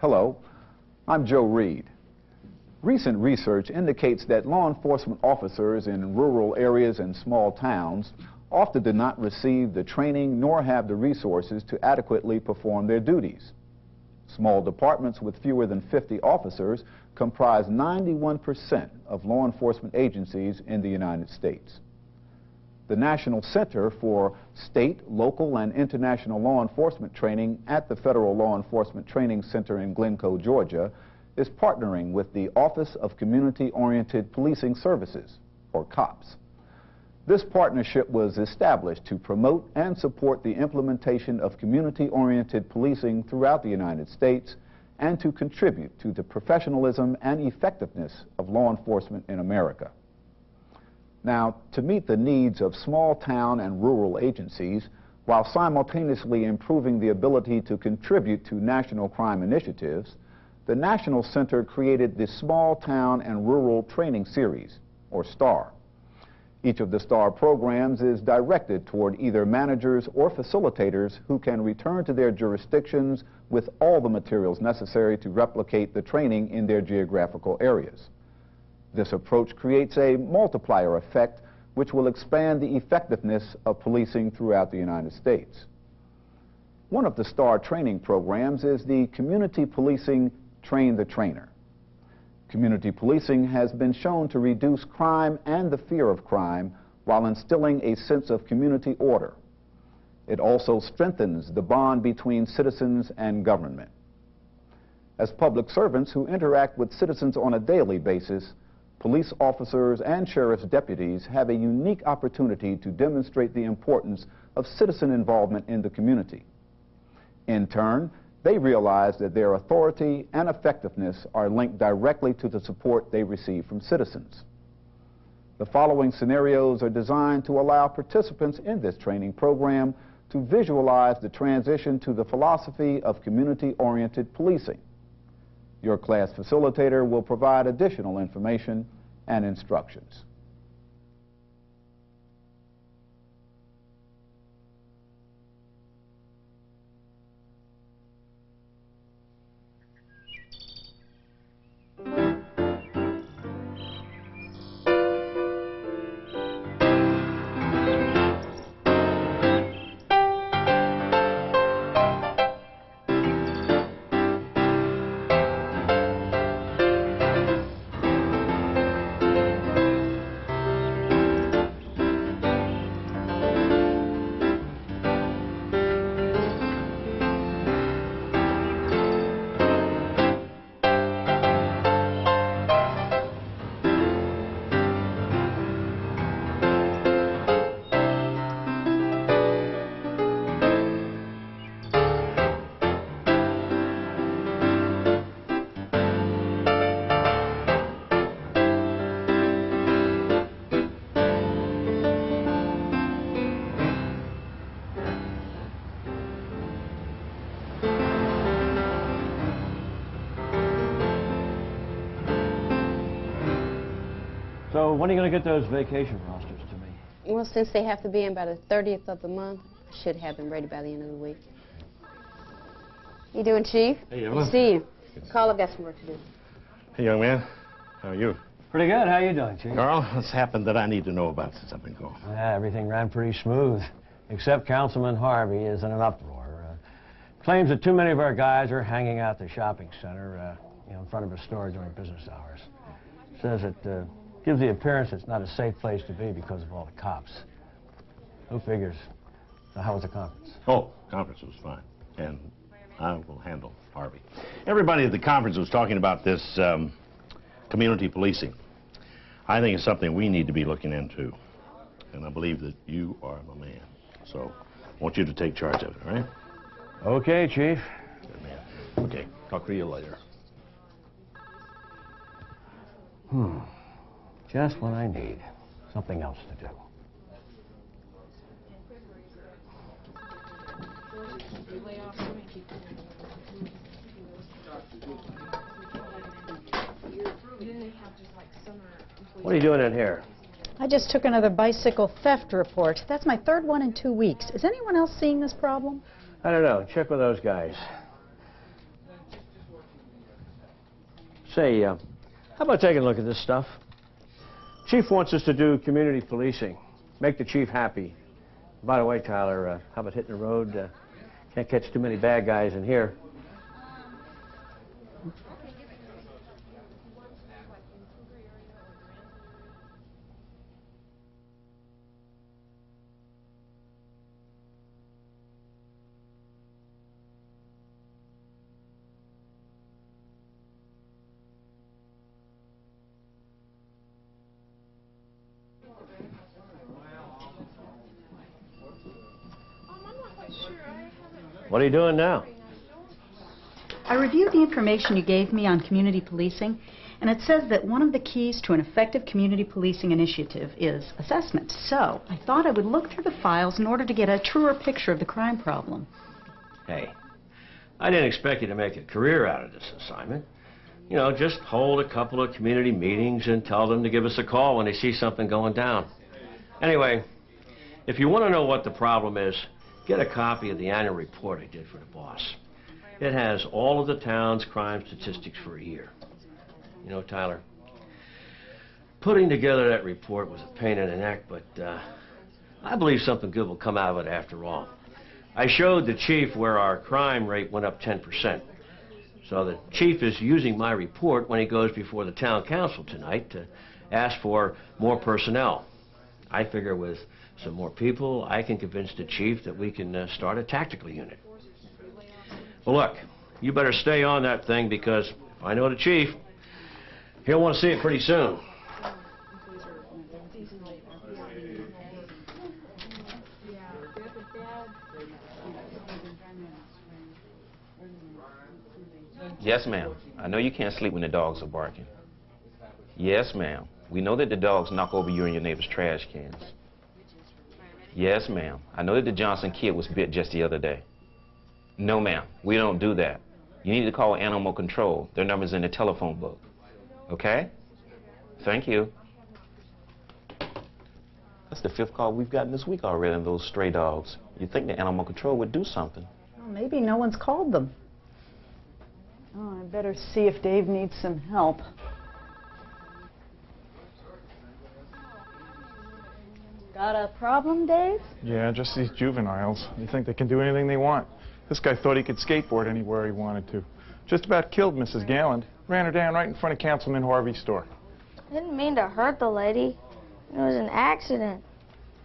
Hello, I'm Joe Reed. Recent research indicates that law enforcement officers in rural areas and small towns often do not receive the training nor have the resources to adequately perform their duties. Small departments with fewer than 50 officers comprise 91% of law enforcement agencies in the United States. The National Center for State, Local, and International Law Enforcement Training at the Federal Law Enforcement Training Center in Glencoe, Georgia, is partnering with the Office of Community-Oriented Policing Services, or COPS. This partnership was established to promote and support the implementation of community-oriented policing throughout the United States and to contribute to the professionalism and effectiveness of law enforcement in America. Now, to meet the needs of small town and rural agencies, while simultaneously improving the ability to contribute to national crime initiatives, the National Center created the Small Town and Rural Training Series, or STAR. Each of the STAR programs is directed toward either managers or facilitators who can return to their jurisdictions with all the materials necessary to replicate the training in their geographical areas. This approach creates a multiplier effect which will expand the effectiveness of policing throughout the United States. One of the STAR training programs is the Community Policing Train the Trainer. Community policing has been shown to reduce crime and the fear of crime while instilling a sense of community order. It also strengthens the bond between citizens and government. As public servants who interact with citizens on a daily basis, police officers and sheriff's deputies have a unique opportunity to demonstrate the importance of citizen involvement in the community. In turn, they realize that their authority and effectiveness are linked directly to the support they receive from citizens. The following scenarios are designed to allow participants in this training program to visualize the transition to the philosophy of community-oriented policing. Your class facilitator will provide additional information and instructions. So when are you going to get those vacation rosters to me? Well, since they have to be in by the 30th of the month, I should have them ready by the end of the week. You doing, Chief? Hey, Good Evelyn. to see you. Carl, I've got some work to do. Hey, young man. How are you? Pretty good. How you doing, Chief? Carl, what's happened that I need to know about since I've been gone? Yeah, everything ran pretty smooth, except Councilman Harvey is in an uproar. Claims that too many of our guys are hanging out the shopping center, in front of a store during business hours. Says it gives the appearance it's not a safe place to be because of all the cops. Who figures? So how was the conference? Oh, conference was fine, and I will handle Harvey. Everybody at the conference was talking about this community policing. I think it's something we need to be looking into, and I believe that you are the man. So I want you to take charge of it, all right? Okay, Chief. Good man. Okay, talk to you later. Just what I need. Something else to do. What are you doing in here? I just took another bicycle theft report. That's my third one in 2 weeks. Is anyone else seeing this problem? I don't know. Check with those guys. Say, how about taking a look at this stuff? Chief wants us to do community policing. Make the chief happy. By the way, Tyler, how about hitting the road? Can't catch too many bad guys in here. What are you doing now? I reviewed the information you gave me on community policing, and it says that one of the keys to an effective community policing initiative is assessment. So I thought I would look through the files in order to get a truer picture of the crime problem. Hey, I didn't expect you to make a career out of this assignment. You know, just hold a couple of community meetings and tell them to give us a call when they see something going down. Anyway, if you want to know what the problem is, get a copy of the annual report I did for the boss. It has all of the town's crime statistics for a year. You know, Tyler, putting together that report was a pain in the neck, but I believe something good will come out of it after all. I showed the chief where our crime rate went up 10%. So the chief is using my report when he goes before the town council tonight to ask for more personnel. I figure with some more people, I can convince the chief that we can start a tactical unit. Well, look, you better stay on that thing because if I know the chief, he'll want to see it pretty soon. Yes, ma'am. I know you can't sleep when the dogs are barking. Yes, ma'am. We know that the dogs knock over you and your neighbor's trash cans. Yes, ma'am. I know that the Johnson kid was bit just the other day. No, ma'am. We don't do that. You need to call animal control. Their number's in the telephone book. Okay? Thank you. That's the 5th call we've gotten this week already on those stray dogs. You'd think the animal control would do something. Well, maybe no one's called them. Oh, I better see if Dave needs some help. Got a problem, Dave? Yeah, just these juveniles. They think they can do anything they want. This guy thought he could skateboard anywhere he wanted to. Just about killed Mrs. Galland. Ran her down right in front of Councilman Harvey's store. I didn't mean to hurt the lady. It was an accident.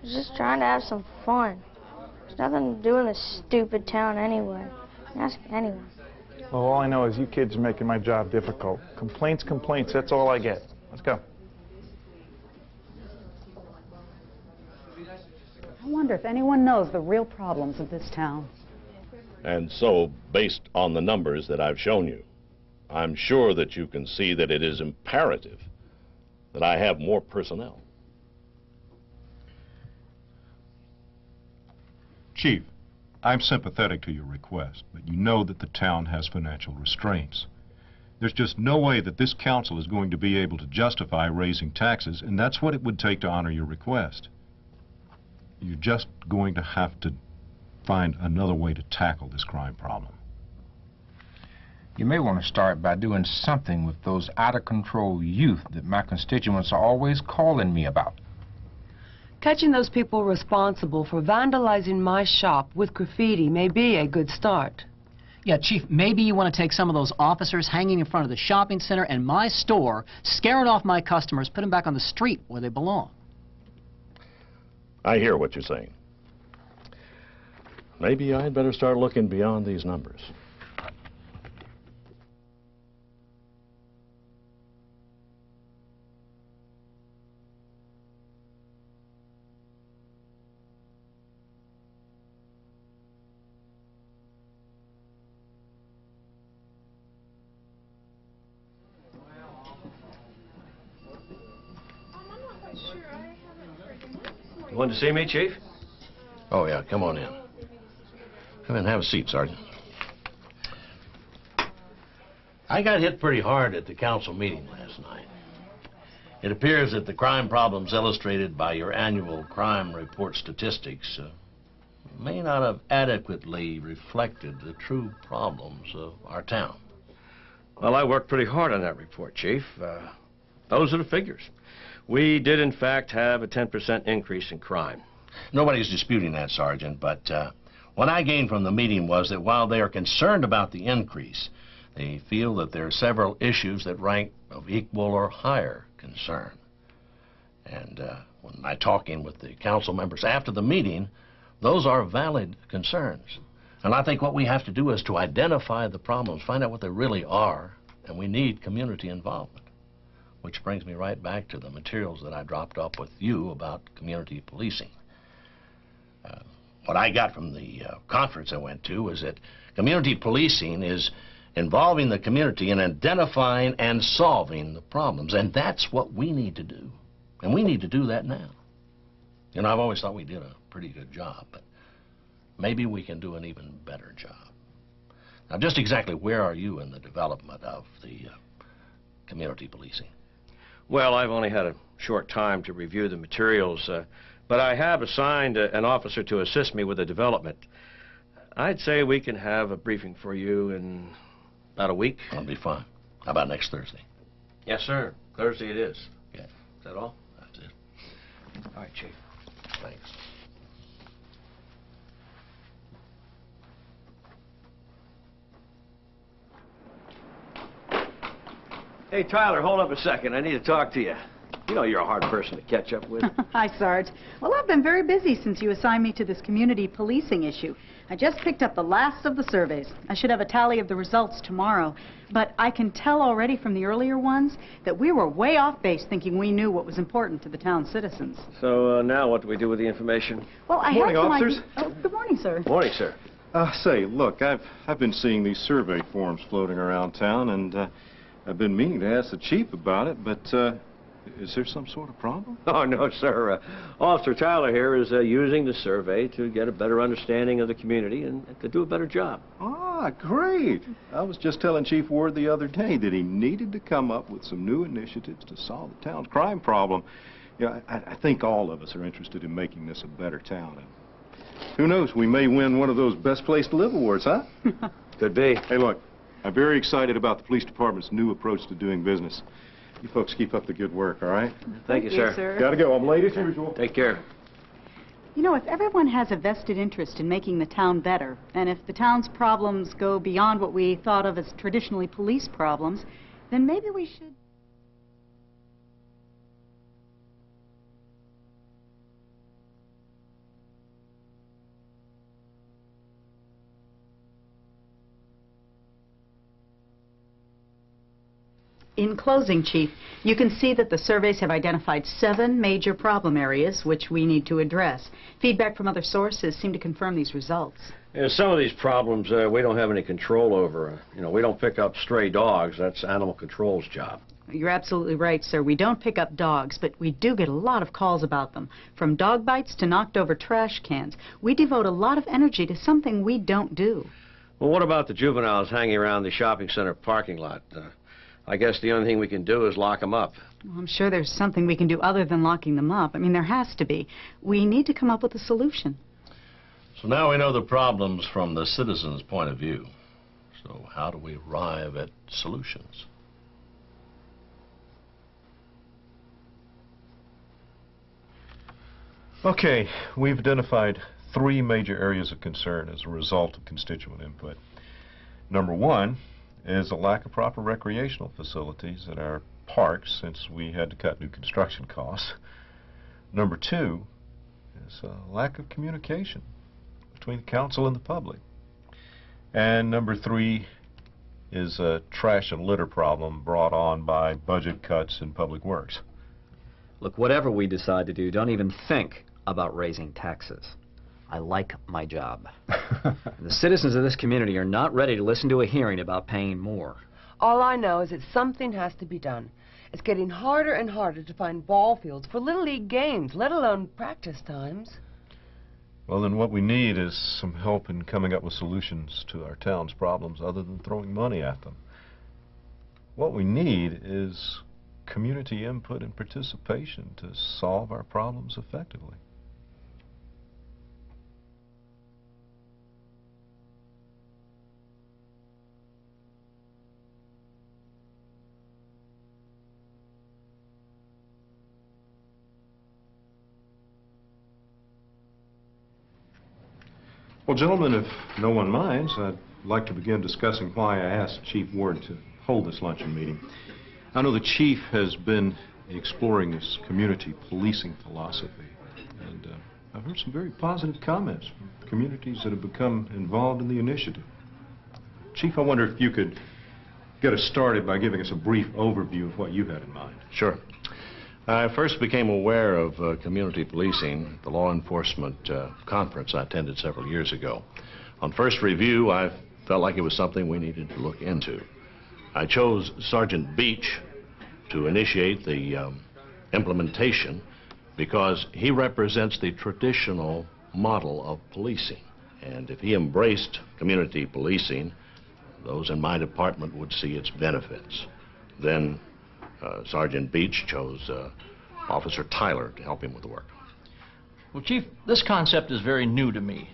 I was just trying to have some fun. There's nothing to do in this stupid town anyway. Ask anyone. Well, all I know is you kids are making my job difficult. Complaints, complaints, that's all I get. Let's go. I wonder if anyone knows the real problems of this town. And so, based on the numbers that I've shown you, I'm sure that you can see that it is imperative that I have more personnel. Chief, I'm sympathetic to your request, but you know that the town has financial restraints. There's just no way that this council is going to be able to justify raising taxes, and that's what it would take to honor your request. You're just going to have to find another way to tackle this crime problem. You may want to start by doing something with those out-of-control youth that my constituents are always calling me about. Catching those people responsible for vandalizing my shop with graffiti may be a good start. Yeah, Chief, maybe you want to take some of those officers hanging in front of the shopping center and my store, scaring off my customers, put them back on the street where they belong. I hear what you're saying. Maybe I'd better start looking beyond these numbers. You wanted to see me, Chief? Oh, yeah, come on in. Come in and have a seat, Sergeant. I got hit pretty hard at the council meeting last night. It appears that the crime problems illustrated by your annual crime report statistics may not have adequately reflected the true problems of our town. Well, I worked pretty hard on that report, Chief. Those are the figures. We did, in fact, have a 10% increase in crime. Nobody's disputing that, Sergeant, but what I gained from the meeting was that while they are concerned about the increase, they feel that there are several issues that rank of equal or higher concern. And when I talking with the council members after the meeting, those are valid concerns. And I think what we have to do is to identify the problems, find out what they really are, and we need community involvement. Which brings me right back to the materials that I dropped off with you about community policing. What I got from the conference I went to is that community policing is involving the community in identifying and solving the problems, and that's what we need to do. And we need to do that now. You know, I've always thought we did a pretty good job, but maybe we can do an even better job. Now, just exactly where are you in the development of the community policing? Well, I've only had a short time to review the materials, but I have assigned an officer to assist me with the development. I'd say we can have a briefing for you in about a week. That'll be fine. How about next Thursday? Yes, sir. Thursday it is. Okay. Is that all? That's it. All right, Chief. Thanks. Hey, Tyler, hold up a second. I need to talk to you. You know you're a hard person to catch up with. Hi, Sarge. Well, I've been very busy since you assigned me to this community policing issue. I just picked up the last of the surveys. I should have a tally of the results tomorrow. But I can tell already from the earlier ones that we were way off base thinking we knew what was important to the town's citizens. So now what do we do with the information? Well, I Morning, have some officers. Oh, good morning, sir. Morning, sir. Say, look, I've been seeing these survey forms floating around town, and I've been meaning to ask the chief about it, but is there some sort of problem? Oh, no, sir. Officer Tyler here is using the survey to get a better understanding of the community and to do a better job. Ah, great. I was just telling Chief Ward the other day that he needed to come up with some new initiatives to solve the town's crime problem. You know, I think all of us are interested in making this a better town. And who knows, we may win one of those Best Place to Live awards, huh? Could be. Hey, look, I'm very excited about the police department's new approach to doing business. You folks keep up the good work, all right? Thank you, sir. Gotta go. I'm late as usual. Take care. You know, if everyone has a vested interest in making the town better, and if the town's problems go beyond what we thought of as traditionally police problems, then maybe we should... In closing, Chief, you can see that the surveys have identified 7 major problem areas which we need to address. Feedback from other sources seem to confirm these results. Yeah, some of these problems we don't have any control over. You know, we don't pick up stray dogs. That's animal control's job. You're absolutely right, sir. We don't pick up dogs, but we do get a lot of calls about them. From dog bites to knocked over trash cans. We devote a lot of energy to something we don't do. Well, what about the juveniles hanging around the shopping center parking lot? I guess the only thing we can do is lock them up. Well, I'm sure there's something we can do other than locking them up. I mean, there has to be. We need to come up with a solution. So now we know the problems from the citizens' point of view. So how do we arrive at solutions? Okay, we've identified 3 major areas of concern as a result of constituent input. Number 1 is a lack of proper recreational facilities at our parks since we had to cut new construction costs. Number 2 is a lack of communication between the council and the public. And number 3 is a trash and litter problem brought on by budget cuts in public works. Look, whatever we decide to do, don't even think about raising taxes. I like my job. The citizens of this community are not ready to listen to a hearing about paying more. All I know is that something has to be done. It's getting harder and harder to find ball fields for Little League games, let alone practice times. Well, then what we need is some help in coming up with solutions to our town's problems other than throwing money at them. What we need is community input and participation to solve our problems effectively. Well, gentlemen, if no one minds, I'd like to begin discussing why I asked Chief Ward to hold this luncheon meeting. I know the Chief has been exploring this community policing philosophy, and I've heard some very positive comments from communities that have become involved in the initiative. Chief, I wonder if you could get us started by giving us a brief overview of what you had in mind. Sure. I first became aware of community policing at the law enforcement conference I attended several years ago. On first review, I felt like it was something we needed to look into. I chose Sergeant Beach to initiate the implementation because he represents the traditional model of policing. And if he embraced community policing, those in my department would see its benefits. Then Sergeant Beach chose Officer Tyler to help him with the work. Well, Chief, this concept is very new to me.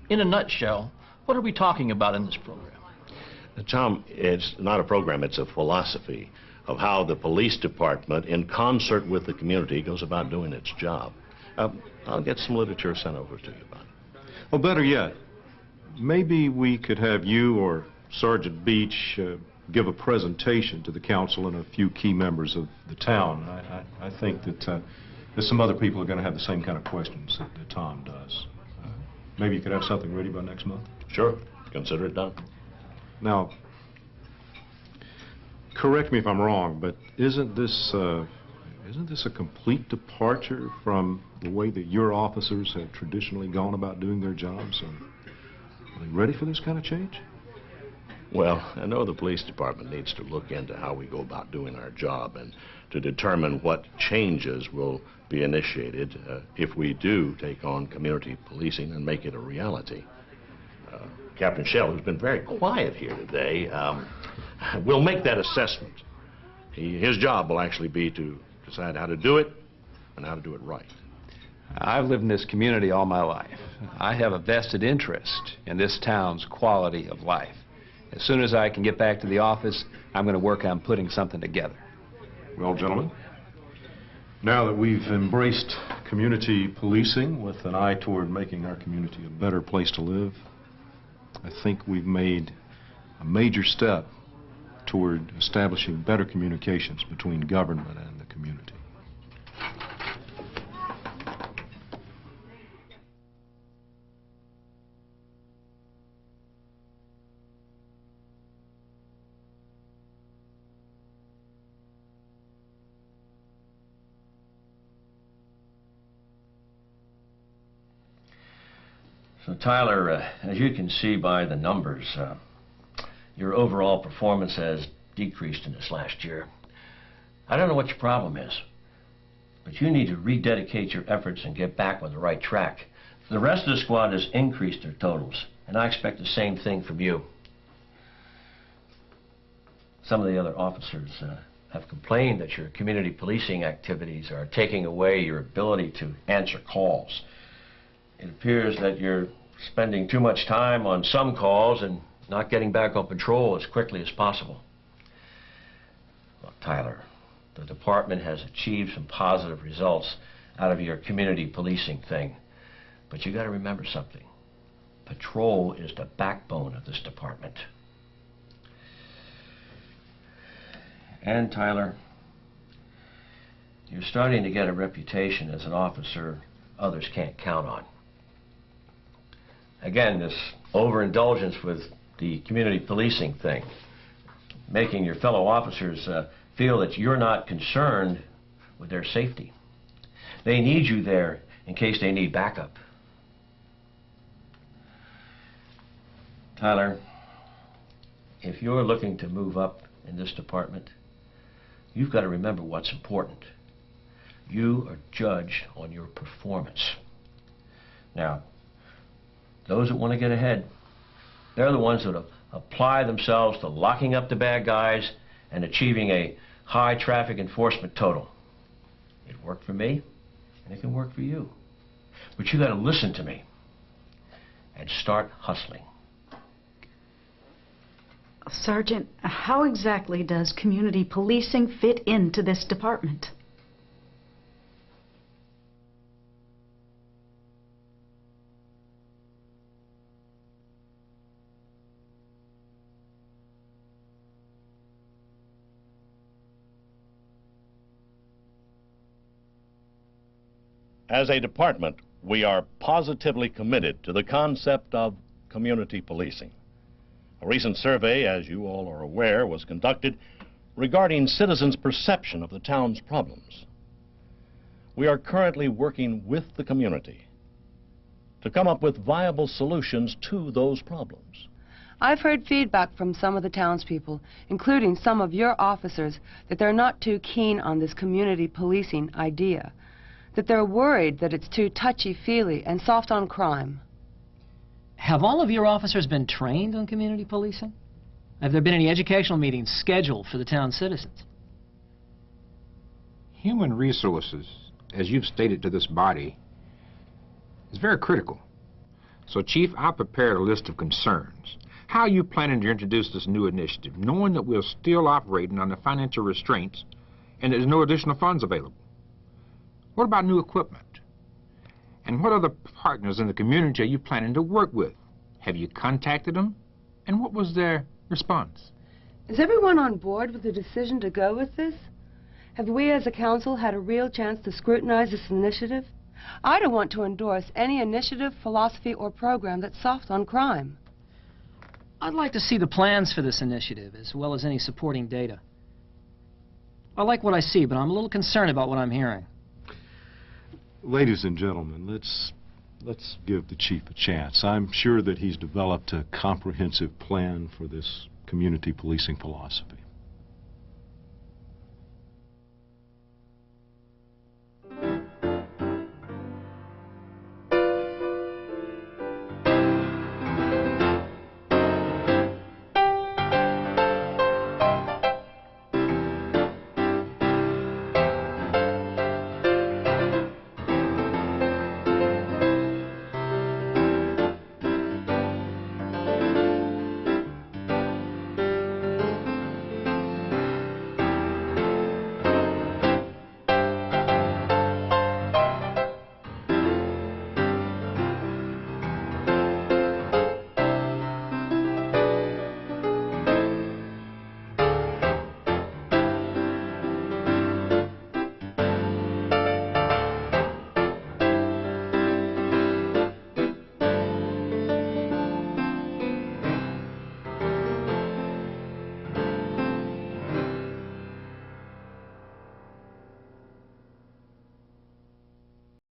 In a nutshell, what are we talking about in this program? Tom, it's not a program, it's a philosophy of how the police department, in concert with the community, goes about doing its job. I'll get some literature sent over to you about it. Well, better yet, maybe we could have you or Sergeant Beach give a presentation to the council and a few key members of the town. I think that there's some other people who are going to have the same kind of questions that Tom does. Maybe you could have something ready by next month? Sure. Consider it done. Now, correct me if I'm wrong, but isn't this a complete departure from the way that your officers have traditionally gone about doing their jobs? Are they ready for this kind of change? Well, I know the police department needs to look into how we go about doing our job and to determine what changes will be initiated if we do take on community policing and make it a reality. Captain Shell, who's been very quiet here today, will make that assessment. His job will actually be to decide how to do it and how to do it right. I've lived in this community all my life. I have a vested interest in this town's quality of life. As soon as I can get back to the office, I'm going to work on putting something together. Well, gentlemen, now that we've embraced community policing with an eye toward making our community a better place to live, I think we've made a major step toward establishing better communications between government and the community. So, Tyler, as you can see by the numbers, your overall performance has decreased in this last year. I don't know what your problem is, but you need to rededicate your efforts and get back on the right track. The rest of the squad has increased their totals, and I expect the same thing from you. Some of the other officers have complained that your community policing activities are taking away your ability to answer calls. It appears that you're spending too much time on some calls and not getting back on patrol as quickly as possible. Well, Tyler, the department has achieved some positive results out of your community policing thing, but you got to remember something. Patrol is the backbone of this department. And Tyler, you're starting to get a reputation as an officer others can't count on. Again, this overindulgence with the community policing thing, making your fellow officers feel that you're not concerned with their safety. They need you there in case they need backup. Tyler, if you're looking to move up in this department, you've got to remember what's important. You are judged on your performance. Now, those that want to get ahead, they're the ones that apply themselves to locking up the bad guys and achieving a high traffic enforcement total. It worked for me, and it can work for you. But you got to listen to me and start hustling. Sergeant, how exactly does community policing fit into this department? As a department, we are positively committed to the concept of community policing. A recent survey, as you all are aware, was conducted regarding citizens' perception of the town's problems. We are currently working with the community to come up with viable solutions to those problems. I've heard feedback from some of the townspeople, including some of your officers, that they're not too keen on this community policing idea, that they're worried that it's too touchy-feely and soft on crime. Have all of your officers been trained on community policing? Have there been any educational meetings scheduled for the town's citizens? Human resources, as you've stated to this body, is very critical. So, Chief, I prepared a list of concerns. How are you planning to introduce this new initiative, knowing that we're still operating under financial restraints and there's no additional funds available? What about new equipment? And what other partners in the community are you planning to work with? Have you contacted them? And what was their response? Is everyone on board with the decision to go with this? Have we as a council had a real chance to scrutinize this initiative? I don't want to endorse any initiative, philosophy, or program that's soft on crime. I'd like to see the plans for this initiative, as well as any supporting data. I like what I see, but I'm a little concerned about what I'm hearing. Ladies and gentlemen, let's give the chief a chance. I'm sure that he's developed a comprehensive plan for this community policing philosophy.